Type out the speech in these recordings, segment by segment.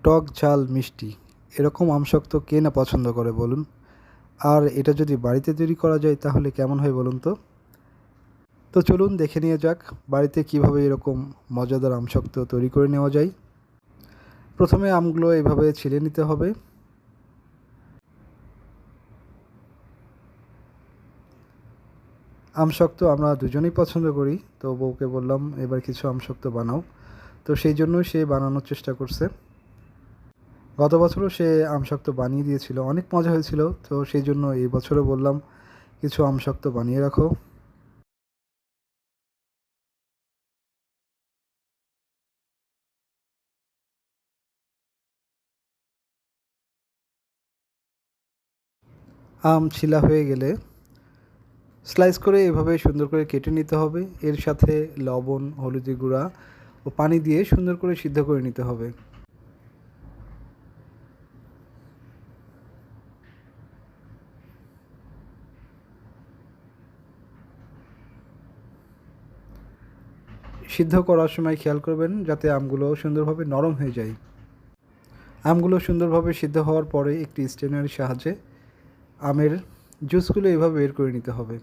টক ঝাল মিষ্টি এরকম আমসত্ত্ব কে না পছন্দ করে বলুন। আর এটা যদি বাড়িতে তৈরি করা যায় তাহলে কেমন হয় বলুন তো। তো চলুন দেখে নিয়ে যাক বাড়িতে কিভাবে এরকম মজাদার আমসত্ত্ব তৈরি করে নেওয়া যায়। প্রথমে আমগুলো এভাবে ছিলে নিতে হবে। আমসত্ত্ব আমরা দুজনেই পছন্দ করি, তো বউকে বললাম এবার কিছু আমসত্ত্ব বানাও, তো সেই জন্যই সে বানানোর চেষ্টা করছে। গত বছরও সে আমসত্ত্ব বানিয়ে দিয়েছিল, অনেক মজা হয়েছিল, তো সেই জন্য এই বছরও বললাম কিছু আমসত্ত্ব বানিয়ে রাখো। আম ছিলা হয়ে গেলে স্লাইস করে এভাবে সুন্দর করে কেটে নিতে হবে। এর সাথে লবণ, হলুদের গুঁড়া ও পানি দিয়ে সুন্দর করে সিদ্ধ করে নিতে হবে। সিদ্ধ করার সময় খেয়াল করবেন যাতে আমগুলো সুন্দরভাবে নরম হয়ে যায়। আমগুলো সুন্দরভাবে সিদ্ধ হওয়ার পরে একটি স্ট্রেনারের সাহায্যে আমের জুসগুলো এভাবে বের করে নিতে হবে।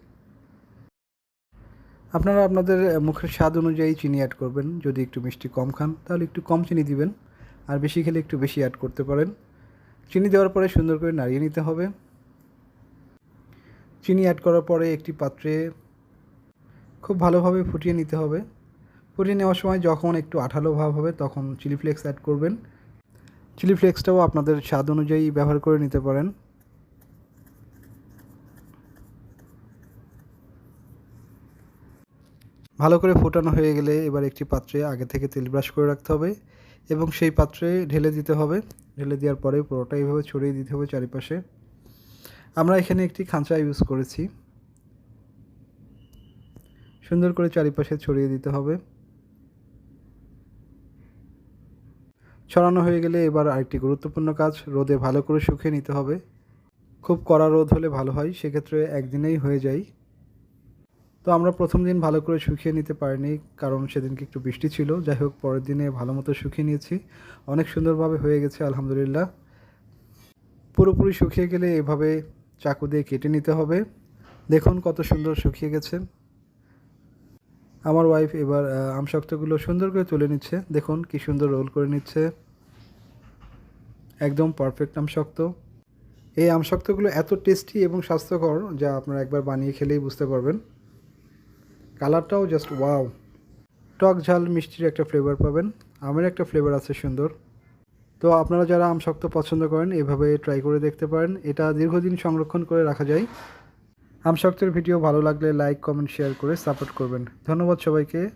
আপনারা আপনাদের মুখের স্বাদ অনুযায়ী চিনি অ্যাড করবেন। যদি একটু মিষ্টি কম খান তাহলে একটু কম চিনি দিবেন, আর বেশি খেলে একটু বেশি অ্যাড করতে পারেন। চিনি দেওয়ার পরে সুন্দর করে নাড়িয়ে নিতে হবে। চিনি অ্যাড করার পরে একটি পাত্রে খুব ভালোভাবে ফুটিয়ে নিতে হবে। ফুটিয়ে নেওয়ার সময় যখন একটু আঠালো ভাব হবে তখন চিলি ফ্লেক্স অ্যাড করবেন। চিলি ফ্লেক্সটাও আপনাদের স্বাদ অনুযায়ী ব্যবহার করে নিতে পারেন। ভালো করে ফোটানো হয়ে গেলে এবার একটি পাত্রে আগে থেকে তেল ব্রাশ করে রাখতে হবে এবং সেই পাত্রে ঢেলে দিতে হবে। ঢেলে দেওয়ার পরে পুরোটা এইভাবে ছড়িয়ে দিতে হবে চারিপাশে। আমরা এখানে একটি খাঁচা ইউজ করেছি। সুন্দর করে চারিপাশে ছড়িয়ে দিতে হবে। ছড়ানো হয়ে গেলে এবার আরেকটি গুরুত্বপূর্ণ কাজ, রোদে ভালো করে শুকিয়ে নিতে হবে। খুব কড়া রোদ হলে ভালো হয়, সেক্ষেত্রে একদিনেই হয়ে যায়। তো আমরা প্রথম দিন ভালো করে শুকিয়ে নিতে পারিনি, কারণ সেদিনকে একটু বৃষ্টি ছিল। যাই হোক, পরের দিনে ভালো মতো শুকিয়ে নিয়েছি, অনেক সুন্দরভাবে হয়ে গেছে আলহামদুলিল্লাহ। পুরোপুরি শুকিয়ে গেলে এভাবে চাকু দিয়ে কেটে নিতে হবে। দেখুন কত সুন্দর শুকিয়ে গেছে। আমার ওয়াইফ এবার আমসত্ত্বগুলো সুন্দর করে তুলে নিচ্ছে। দেখুন কি সুন্দর রোল করে নিচ্ছে, একদম পারফেক্ট আমসত্ত্ব। এই আমসত্ত্বগুলো এত টেস্টি এবং স্বাস্থ্যকর যা আপনারা একবার বানিয়ে খেলেই বুঝতে পারবেন। কালারটাও জাস্ট ওয়াও। টক ঝাল মিষ্টির একটা ফ্লেভার পাবেন, আমের একটা ফ্লেভার আছে সুন্দর। তো আপনারা যারা আমসত্ত্ব পছন্দ করেন এভাবে ট্রাই করে দেখতে পারেন, এটা দীর্ঘদিন সংরক্ষণ করে রাখা যায়। আমসত্ত্বের ভিডিও ভালো লাগলে লাইক, কমেন্ট, শেয়ার করে সাপোর্ট করবেন। ধন্যবাদ সবাইকে।